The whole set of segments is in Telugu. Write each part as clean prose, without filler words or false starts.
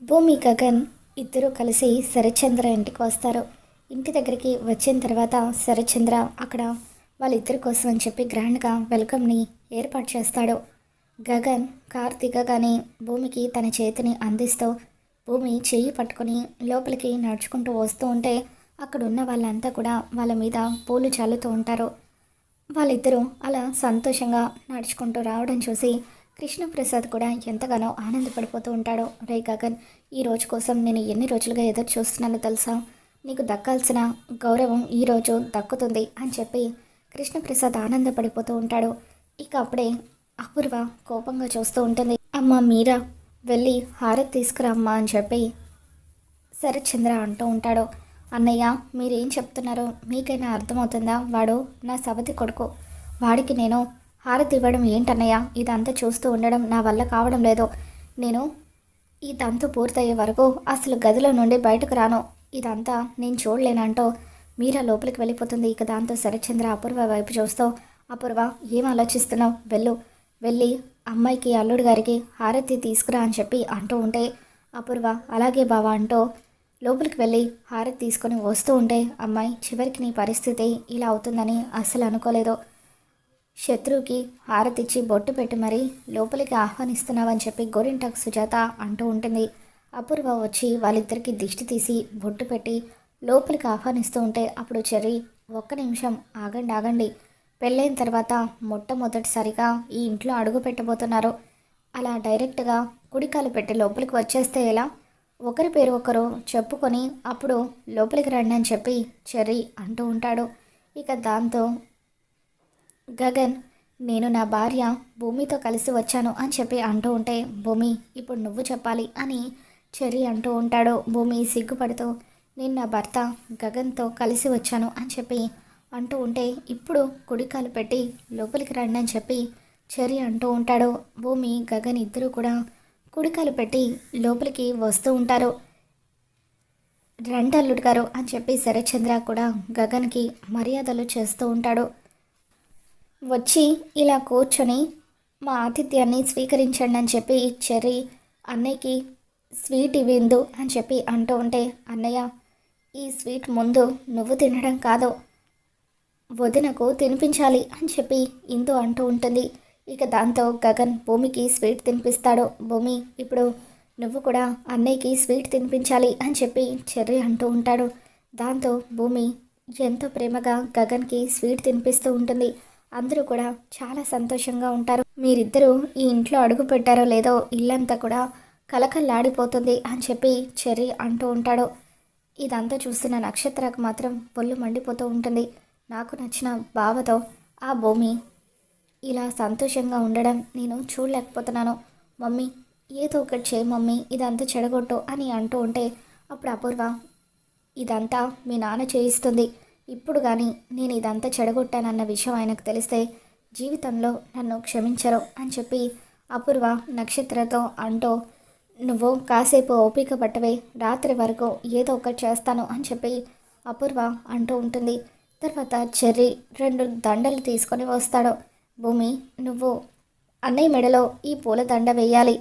భూమి, గగన్ ఇద్దరూ కలిసి శరత్చంద్ర ఇంటికి వస్తారు. ఇంటి దగ్గరికి వచ్చిన తర్వాత శరత్చంద్ర అక్కడ వాళ్ళిద్దరి కోసం అని చెప్పి గ్రాండ్గా వెల్కమ్ని ఏర్పాటు చేస్తాడు. గగన్ కార్ దిగగానే భూమికి తన చేతిని అందిస్తూ భూమి చెయ్యి పట్టుకొని లోపలికి నడుచుకుంటూ వస్తూ ఉంటే అక్కడ ఉన్న వాళ్ళంతా కూడా వాళ్ళ మీద పూలు చల్లుతూ ఉంటారు. వాళ్ళిద్దరూ అలా సంతోషంగా నడుచుకుంటూ రావడం చూసి కృష్ణప్రసాద్ కూడా ఎంతగానో ఆనందపడిపోతూ ఉంటాడు. రే గగన్, ఈ రోజు కోసం నేను ఎన్ని రోజులుగా ఎదురు చూస్తున్నానో తెలుసా? నీకు దక్కాల్సిన గౌరవం ఈరోజు దక్కుతుంది అని చెప్పి కృష్ణప్రసాద్ ఆనందపడిపోతూ ఉంటాడు. ఇక అప్పుడే అపూర్వ కోపంగా చూస్తూ ఉంటుంది. అమ్మ మీరా, వెళ్ళి హారతి తీసుకురా అమ్మా అని చెప్పి శరత్చంద్ర అంటూ ఉంటాడు. అన్నయ్య, మీరేం చెప్తున్నారో మీకైనా అర్థమవుతుందా? వాడు నా సవతి కొడుకు. వాడికి నేను హారతి ఇవ్వడం ఏంటన్నయ్య? ఇదంతా చూస్తూ ఉండడం నా వల్ల కావడం లేదు. నేను ఈ తంతు పూర్తయ్యే వరకు అసలు గదిలో నుండి బయటకు రాను. ఇదంతా నేను చూడలేనంటూ మీరా లోపలికి వెళ్ళిపోతుంది. ఇక దాంతో శరత్చంద్ర అపూర్వ వైపు చూస్తూ, అపూర్వ ఏం ఆలోచిస్తున్నావు? వెళ్ళి అమ్మాయికి, అల్లుడు గారికి హారతి తీసుకురా అని చెప్పి అంటూ ఉంటే అపూర్వ అలాగే బావా అంటూ లోపలికి వెళ్ళి హారతి తీసుకొని వస్తూ ఉంటే, అమ్మాయి చివరికి నీ పరిస్థితి ఇలా అవుతుందని అస్సలు అనుకోలేదు. శత్రువుకి హారతిచ్చి బొట్టు పెట్టి మరీ లోపలికి ఆహ్వానిస్తున్నావని చెప్పి గోరింటాకు సుజాత అంటూ ఉంటుంది. అపూర్వ వచ్చి వాళ్ళిద్దరికి దిష్టి తీసి బొట్టు పెట్టి లోపలికి ఆహ్వానిస్తూ ఉంటే అప్పుడు చెర్రీ, ఒక్క నిమిషం ఆగండి, పెళ్ళైన తర్వాత మొట్టమొదటిసారిగా ఈ ఇంట్లో అడుగు పెట్టబోతున్నారు. అలా డైరెక్ట్గా కుడికాలు పెట్టి లోపలికి వచ్చేస్తే ఎలా? ఒకరి పేరు ఒకరు చెప్పుకొని అప్పుడు లోపలికి రండి అని చెప్పి చెర్రీ అంటూ ఉంటాడు. ఇక దాంతో గగన్, నేను నా భార్య భూమితో కలిసి వచ్చాను అని చెప్పి అంటూ ఉంటే, భూమి ఇప్పుడు నువ్వు చెప్పాలి అని చెర్రీ అంటూ ఉంటాడు. భూమి సిగ్గుపడుతూ, నేను నా భర్త గగన్తో కలిసి వచ్చాను అని చెప్పి అంటూ ఉంటే, ఇప్పుడు కుడికాలు పెట్టి లోపలికి రండి అని చెప్పి చెర్రీ అంటూ ఉంటాడు. భూమి, గగన్ ఇద్దరూ కూడా కుడికాలు పెట్టి లోపలికి వస్తూ ఉంటారు. రండల్లుడు గారు అని చెప్పి శరత్చంద్ర కూడా గగన్కి మర్యాదలు చేస్తూ ఉంటాడు. వచ్చి ఇలా కూర్చొని మా ఆతిథ్యాన్ని స్వీకరించండి అని చెప్పి చెర్రీ అన్నయ్యకి స్వీట్ ఇవ్విందు అని చెప్పి అంటూ ఉంటే, అన్నయ్య ఈ స్వీట్ ముందు నువ్వు తినడం కాదు, వదినకు తినిపించాలి అని చెప్పి ఇందు అంటూ ఉంటుంది. ఇక దాంతో గగన్ భూమికి స్వీట్ తినిపిస్తాడు. భూమి, ఇప్పుడు నువ్వు కూడా అన్నయ్యకి స్వీట్ తినిపించాలి అని చెప్పి చెర్రీ అంటూ ఉంటాడు. దాంతో భూమి ఎంతో ప్రేమగా గగన్కి స్వీట్ తినిపిస్తూ ఉంటుంది. అందరూ కూడా చాలా సంతోషంగా ఉంటారు. మీరిద్దరూ ఈ ఇంట్లో అడుగు పెట్టారో లేదో ఇల్లంతా కూడా కలకల్లాడిపోతుంది అని చెప్పి చెర్రీ అంటూ ఉంటాడు. ఇదంతా చూస్తున్న నక్షత్రకు మాత్రం పొల్లు మండిపోతూ ఉంటుంది. నాకు నచ్చిన బావతో ఆ భూమి ఇలా సంతోషంగా ఉండడం నేను చూడలేకపోతున్నాను. మమ్మీ ఏదో ఒకటి చేయి మమ్మీ, ఇదంతా చెడగొట్టు అని అంటూ ఉంటే అప్పుడు అపూర్వ, ఇదంతా మీ నాన్న చేయిస్తుంది. ఇప్పుడు కానీ నేను ఇదంతా చెడగొట్టానన్న విషయం ఆయనకు తెలిస్తే జీవితంలో నన్ను క్షమించరు అని చెప్పి అపూర్వ నక్షత్రతో అంటూ, నువ్వు కాసేపు ఓపిక పట్టవే, రాత్రి వరకు ఏదో ఒకటి చేస్తాను అని చెప్పి అపూర్వ అంటూ ఉంటుంది. తర్వాత చెర్రీ 2 దండలు తీసుకొని వస్తాడు. భూమి, నువ్వు అన్నయ్య మెడలో ఈ పూల దండ వేయాలి,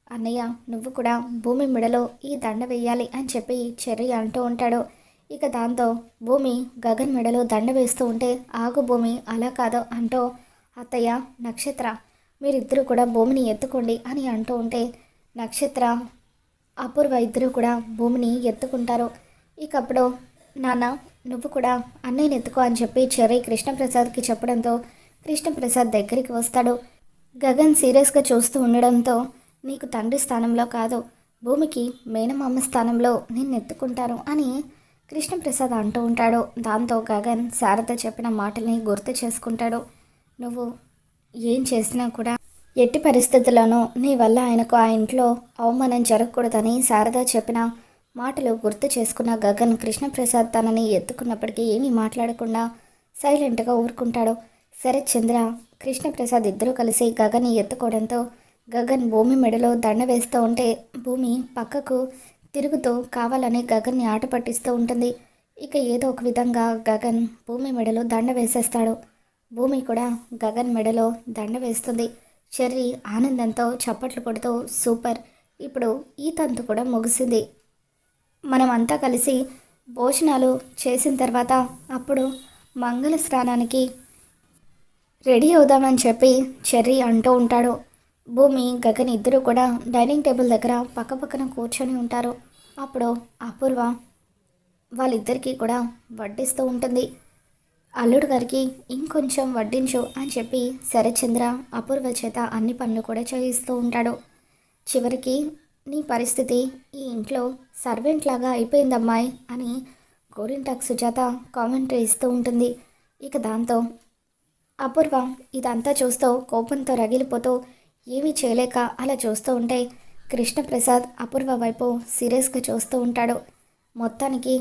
అన్నయ్య నువ్వు కూడా భూమి మెడలో ఈ దండ వేయాలి అని చెప్పి చెర్రీ అంటూ ఉంటాడు. ఇక దాంతో భూమి గగన్ మెడలో దండ వేస్తూ ఉంటే, ఆగు భూమి, అలా కాదు అంటూ అత్తయ్య, నక్షత్ర మీరిద్దరూ కూడా భూమిని ఎత్తుకోండి అని అంటూ ఉంటే నక్షత్ర, అపూర్వ ఇద్దరూ కూడా భూమిని ఎత్తుకుంటారు. ఇక అప్పుడు నాన్న నువ్వు కూడా అన్నయ్యని ఎత్తుకో అని చెప్పి చెర్రీ కృష్ణప్రసాద్కి చెప్పడంతో కృష్ణప్రసాద్ దగ్గరికి వస్తాడు. గగన్ సీరియస్గా చూస్తూ ఉండడంతో, నీకు తండ్రి స్థానంలో కాదు, భూమికి మేనమామ స్థానంలో నిన్ను ఎత్తుకుంటాను అని కృష్ణప్రసాద్ అంటూ ఉంటాడు. దాంతో గగన్ శారద చెప్పిన మాటల్ని గుర్తు చేసుకుంటాడు. నువ్వు ఏం చేసినా కూడా ఎట్టి పరిస్థితుల్లోనూ నీ వల్ల ఆయనకు ఆ ఇంట్లో అవమానం జరగకూడదని శారద చెప్పిన మాటలు గుర్తు చేసుకున్న గగన్ కృష్ణప్రసాద్ తనని ఎత్తుకున్నప్పటికీ ఏమీ మాట్లాడకుండా సైలెంట్గా ఊరుకుంటాడు. శరత్చంద్ర, కృష్ణప్రసాద్ ఇద్దరూ కలిసి గగన్ని ఎత్తుకోవడంతో గగన్ భూమి మెడలో దండ వేస్తూ ఉంటే భూమి పక్కకు తిరుగుతూ కావాలని గగన్ని ఆట పట్టిస్తూ ఉంటుంది. ఇక ఏదో ఒక విధంగా గగన్ భూమి మెడలో దండ వేసేస్తాడు. భూమి కూడా గగన్ మెడలో దండ వేస్తుంది. చెర్రీ ఆనందంతో చప్పట్లు కొడుతూ, సూపర్, ఇప్పుడు ఈ తంతు కూడా ముగిసింది. మనమంతా కలిసి భోజనాలు చేసిన తర్వాత అప్పుడు మంగళ స్నానానికి రెడీ అవుదామని చెప్పి చెర్రీ అంటూ ఉంటాడు. భూమి గగన్ ఇద్దరు కూడా డైనింగ్ టేబుల్ దగ్గర పక్కపక్కన కూర్చొని ఉంటారు. అప్పుడు అపూర్వ వాళ్ళిద్దరికీ కూడా వడ్డిస్తూ ఉంటుంది. అల్లుడు గారికి ఇంకొంచెం వడ్డించు అని చెప్పి శరత్చంద్ర అపూర్వ చేత అన్ని పనులు కూడా చేయిస్తూ ఉంటాడు. చివరికి నీ పరిస్థితి ఈ ఇంట్లో సర్వెంట్ లాగా అయిపోయిందమ్మాయి అని గోరింటాక్ సుజాత కామెంటరీ ఇస్తూ ఉంటుంది. ఇక దాంతో అపూర్వ ఇదంతా చూస్తూ కోపంతో రగిలిపోతూ ఏమీ చేయలేక అలా చూస్తూ ఉంటే కృష్ణప్రసాద్ అపూర్వ వైపు సీరియస్గా చూస్తూ ఉంటాడు. మొత్తానికి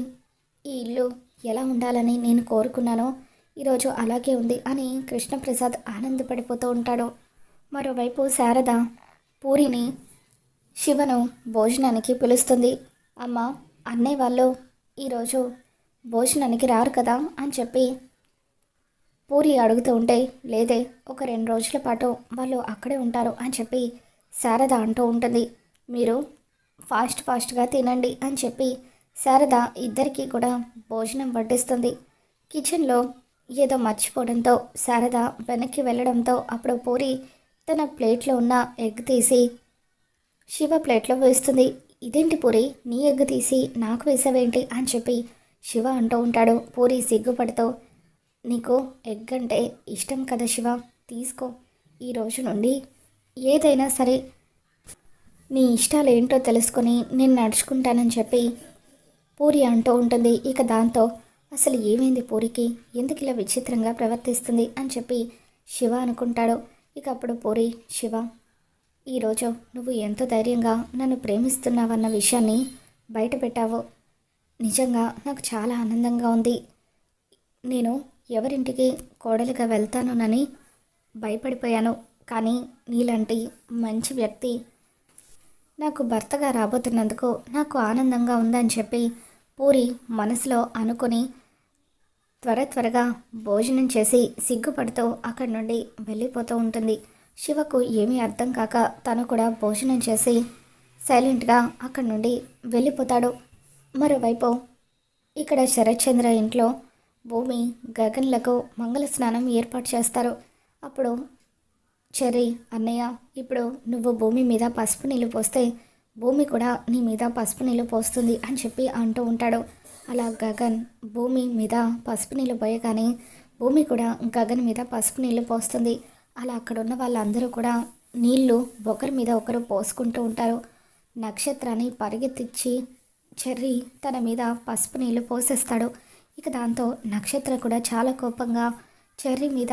ఈ ఇల్లు ఎలా ఉండాలని నేను కోరుకున్నానో ఈరోజు అలాగే ఉంది అని కృష్ణప్రసాద్ ఆనందపడిపోతూ ఉంటాడు. మరోవైపు శారద పూరిని శివను భోజనానికి పిలుస్తుంది. అమ్మ, అన్నయ్య వాళ్ళు ఈరోజు భోజనానికి రారు కదా అని చెప్పి పూరి అడుగుతూ ఉంటే, లేదే, ఒక 2 రోజుల పాటు వాళ్ళు అక్కడే ఉంటారు అని చెప్పి శారద అంటూ ఉంటుంది. మీరు ఫాస్ట్గా తినండి అని చెప్పి శారద ఇద్దరికీ కూడా భోజనం వడ్డిస్తుంది. కిచెన్లో ఏదో మర్చిపోవడంతో శారద వెనక్కి వెళ్ళడంతో అప్పుడు పూరి తన ప్లేట్లో ఉన్న ఎగ్ తీసి శివ ప్లేట్లో వేస్తుంది. ఇదేంటి పూరి, నీ ఎగ్ తీసి నాకు వేసావేంటి అని చెప్పి శివ అంటూ ఉంటాడు. పూరి సిగ్గుపడుతూ, నీకు ఎగ్ అంటే ఇష్టం కదా శివ, తీసుకో, ఈ రోజు నుండి ఏదైనా సరే నీ ఇష్టాలు ఏంటో తెలుసుకొని నేను నడుచుకుంటానని చెప్పి పూరి అంటూ ఉంటుంది. ఇక దాంతో అసలు ఏమైంది పూరికి, ఎందుకు ఇలా విచిత్రంగా ప్రవర్తిస్తుంది అని చెప్పి శివ అనుకుంటాడు. ఇక అప్పుడు పూరి, శివ, ఈరోజు నువ్వు ఎంతో ధైర్యంగా నన్ను ప్రేమిస్తున్నావన్న విషయాన్ని బయట పెట్టావు. నిజంగా నాకు చాలా ఆనందంగా ఉంది. నేను ఎవరింటికి కోడలిగా వెళ్తానోనని భయపడిపోయాను, కానీ నీలాంటి మంచి వ్యక్తి నాకు భర్తగా రాబోతున్నందుకు నాకు ఆనందంగా ఉందని చెప్పి పూరి మనసులో అనుకొని త్వరగా భోజనం చేసి సిగ్గుపడుతూ అక్కడి నుండి వెళ్ళిపోతూ ఉంటుంది. శివకు ఏమీ అర్థం కాక తను కూడా భోజనం చేసి సైలెంట్గా అక్కడి నుండి వెళ్ళిపోతాడు. మరోవైపు ఇక్కడ శరత్చంద్ర ఇంట్లో భూమి గగన్లకు మంగళ స్నానం ఏర్పాటు చేస్తారు. అప్పుడు చెర్రీ, అన్నయ్య, ఇప్పుడు నువ్వు భూమి మీద పసుపు నీళ్ళు పోస్తే భూమి కూడా నీ మీద పసుపు నీళ్ళు పోస్తుంది అని చెప్పి అంటూ ఉంటాడు. అలా గగన్ భూమి మీద పసుపు నీళ్ళు పోయగానే భూమి కూడా గగన్ మీద పసుపు నీళ్ళు పోస్తుంది. అలా అక్కడున్న వాళ్ళందరూ కూడా నీళ్లు ఒకరి మీద ఒకరు పోసుకుంటూ ఉంటారు. నక్షత్రాన్ని పరిగెత్తించి చెర్రీ తన మీద పసుపు నీళ్ళు పోసేస్తాడు. ఇక దాంతో నక్షత్ర కూడా చాలా కోపంగా చెర్రీ మీద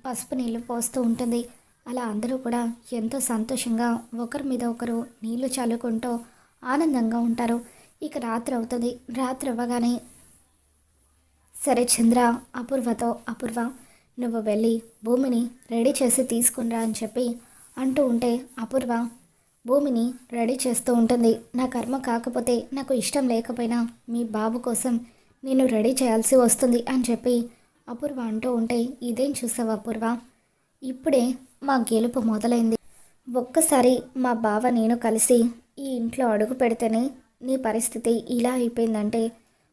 పసుపు నీళ్ళు పోస్తూ ఉంటుంది. అలా అందరూ కూడా ఎంతో సంతోషంగా ఒకరి మీద ఒకరు నీళ్లు చల్లుకుంటూ ఆనందంగా ఉంటారు. ఇక రాత్రి అవుతుంది. రాత్రి అవ్వగానే సరే చంద్ర అపూర్వతో, అపూర్వ, నువ్వు వెళ్ళి భూమిని రెడీ చేసి తీసుకునిరా అని చెప్పి అంటూ ఉంటే అపూర్వ భూమిని రెడీ చేస్తూ ఉంటుంది. నా కర్మ కాకపోతే, నాకు ఇష్టం లేకపోయినా మీ బాబు కోసం నేను రెడీ చేయాల్సి వస్తుంది అని చెప్పి అపూర్వ అంటూ ఉంటే, ఇదేం చూసావు అపూర్వ, ఇప్పుడే మా గెలుపు మొదలైంది. ఒక్కసారి మా బావ నేను కలిసి ఈ ఇంట్లో అడుగు పెడితేనే నీ పరిస్థితి ఇలా అయిపోయిందంటే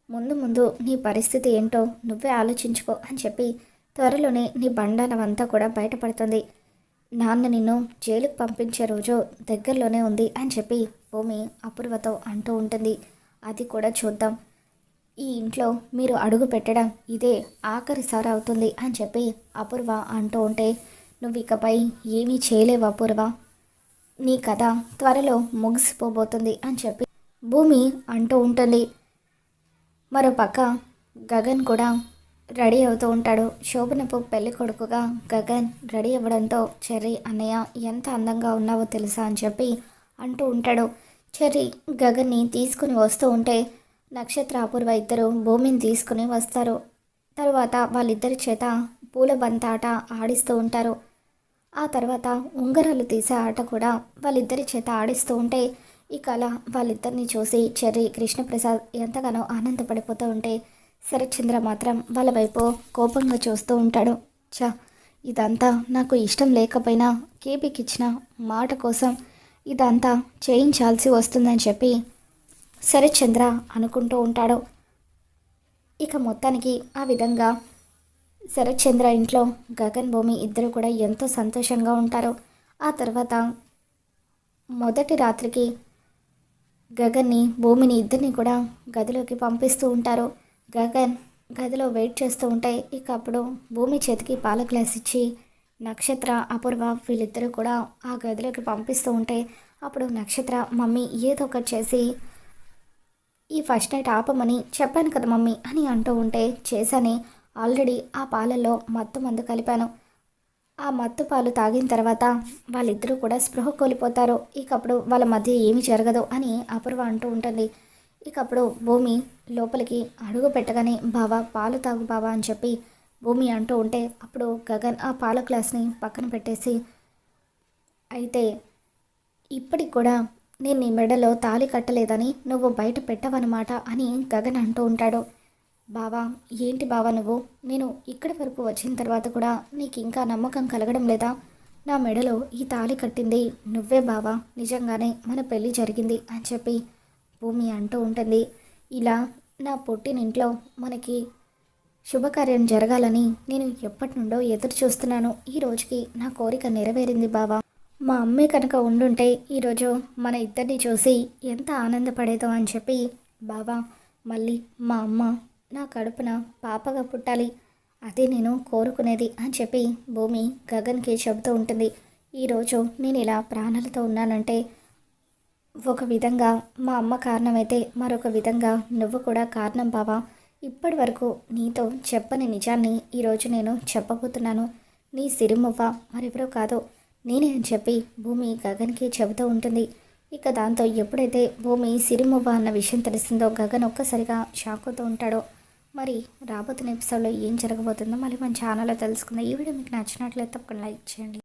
ముందు ముందు నీ పరిస్థితి ఏంటో నువ్వే ఆలోచించుకో అని చెప్పి త్వరలోనే నీ బండాలమంతా కూడా బయటపడుతుంది. నాన్న నిన్ను జైలుకు పంపించే రోజు దగ్గరలోనే ఉంది అని చెప్పి భూమి అపూర్వతో అంటూ ఉంటుంది. అది కూడా చూద్దాం. ఈ ఇంట్లో మీరు అడుగు పెట్టడం ఇదే ఆఖరిసారి అవుతుంది అని చెప్పి అపూర్వ అంటూ ఉంటే, నువ్వు ఇకపై ఏమీ చేయలేవు అపూర్వ, నీ కథ త్వరలో ముగిసిపోబోతుంది అని చెప్పి భూమి అంటూ ఉంటుంది. మరోపక్క గగన్ కూడా రెడీ అవుతూ ఉంటాడు. శోభనపు పెళ్లి కొడుకుగా గగన్ రెడీ అవ్వడంతో చెర్రీ, అన్నయ్య, ఎంత అందంగా ఉన్నావో తెలుసా అని చెప్పి అంటూ ఉంటాడు. చెర్రీ గగన్ని తీసుకుని వస్తూ ఉంటే నక్షత్ర అపూర్వ ఇద్దరు భూమిని తీసుకుని వస్తారు. తరువాత వాళ్ళిద్దరి చేత పూల బంతాట ఆడిస్తూ ఉంటారు. ఆ తర్వాత ఉంగరాలు తీసే ఆట కూడా వాళ్ళిద్దరి చేత ఆడిస్తూ ఉంటే ఇక అలా వాళ్ళిద్దరిని చూసి చెర్రీ, కృష్ణప్రసాద్ ఎంతగానో ఆనందపడిపోతూ ఉంటే శరత్చంద్ర మాత్రం వాళ్ళ వైపు కోపంగా చూస్తూ ఉంటాడు. ఇదంతా నాకు ఇష్టం లేకపోయినా కేబీకి ఇచ్చిన మాట కోసం ఇదంతా చేయించాల్సి వస్తుందని చెప్పి శరత్చంద్ర అనుకుంటూ ఉంటాడు. ఇక మొత్తానికి ఆ విధంగా శరత్చంద్ర ఇంట్లో గగన్ భూమి ఇద్దరు కూడా ఎంతో సంతోషంగా ఉంటారు. ఆ తర్వాత మొదటి రాత్రికి గగన్ని భూమిని ఇద్దరిని కూడా గదిలోకి పంపిస్తూ ఉంటారు. గగన్ గదిలో వెయిట్ చేస్తూ ఉంటే ఇక అప్పుడు భూమి చేతికి పాల గ్లాస్ ఇచ్చి నక్షత్ర అపూర్వ వీళ్ళిద్దరూ కూడా ఆ గదిలోకి పంపిస్తూ ఉంటే అప్పుడు నక్షత్ర మమ్మీ ఏదో ఒకటి చేసి ఈ ఫస్ట్ నైట్ ఆపమని చెప్పాను కదా మమ్మీ అని అంటూ ఉంటే చేశానే, ఆల్రెడీ ఆ పాలల్లో మత్తు మందు కలిపాను. ఆ మత్తు పాలు తాగిన తర్వాత వాళ్ళిద్దరూ కూడా స్పృహ కోల్పోతారు. ఇకప్పుడు వాళ్ళ మధ్య ఏమీ జరగదు అని అపూర్వ అంటూ ఉంటుంది. ఇకప్పుడు భూమి లోపలికి అడుగు పెట్టగానే బావా పాలు తాగు బావా అని చెప్పి భూమి అంటూ ఉంటే అప్పుడు గగన్ ఆ పాల గ్లాస్ని పక్కన పెట్టేసి అయితే ఇప్పటికి కూడా నేను నీ మెడలో తాళి కట్టలేదని నువ్వు బయట పెట్టవన్నమాట అని గగన్ అంటూ ఉంటాడు. బావా ఏంటి బావా నువ్వు, నేను ఇక్కడి వరకు వచ్చిన తర్వాత కూడా నీకు ఇంకా నమ్మకం కలగడం లేదా? నా మెడలో ఈ తాళి కట్టింది నువ్వే బావా, నిజంగానే మన పెళ్ళి జరిగింది అని చెప్పి భూమి అంటూ ఉంటుంది. ఇలా నా పుట్టినింట్లో మనకి శుభకార్యం జరగాలని నేను ఎప్పటి నుండో ఎదురు చూస్తున్నాను. ఈ రోజుకి నా కోరిక నెరవేరింది బావా. మా అమ్మే కనుక ఉండుంటే ఈరోజు మన ఇద్దరిని చూసి ఎంత ఆనందపడేదో అని చెప్పి బావా మళ్ళీ మా అమ్మ నా కడుపున పాపగా పుట్టాలి, అదే నేను కోరుకునేది అని చెప్పి భూమి గగన్కి చెబుతూ ఉంటుంది. ఈరోజు నేను ఇలా ప్రాణాలతో ఉన్నానంటే ఒక విధంగా మా అమ్మ కారణమైతే మరొక విధంగా నువ్వు కూడా కారణం బావా. ఇప్పటి వరకు నీతో చెప్పని నిజాన్ని ఈరోజు నేను చెప్పబోతున్నాను. నీ సిరిమువ్వ మరెవరో కాదు నేనే అని చెప్పి భూమి గగన్కి చెబుతూ ఉంటుంది. ఇక దాంతో ఎప్పుడైతే భూమి సిరిమువ్వ అన్న విషయం తెలిసిందో గగన్ ఒక్కసారిగా షాక్ అవుతూ ఉంటాడో. మరి రాబోతున్న ఎపిసోడ్లో ఏం జరగబోతుందో మళ్ళీ మన ఛానల్లో తెలుసుకుందాం. ఈ వీడియో మీకు నచ్చినట్లయితే తప్పకుండా లైక్ చేయండి.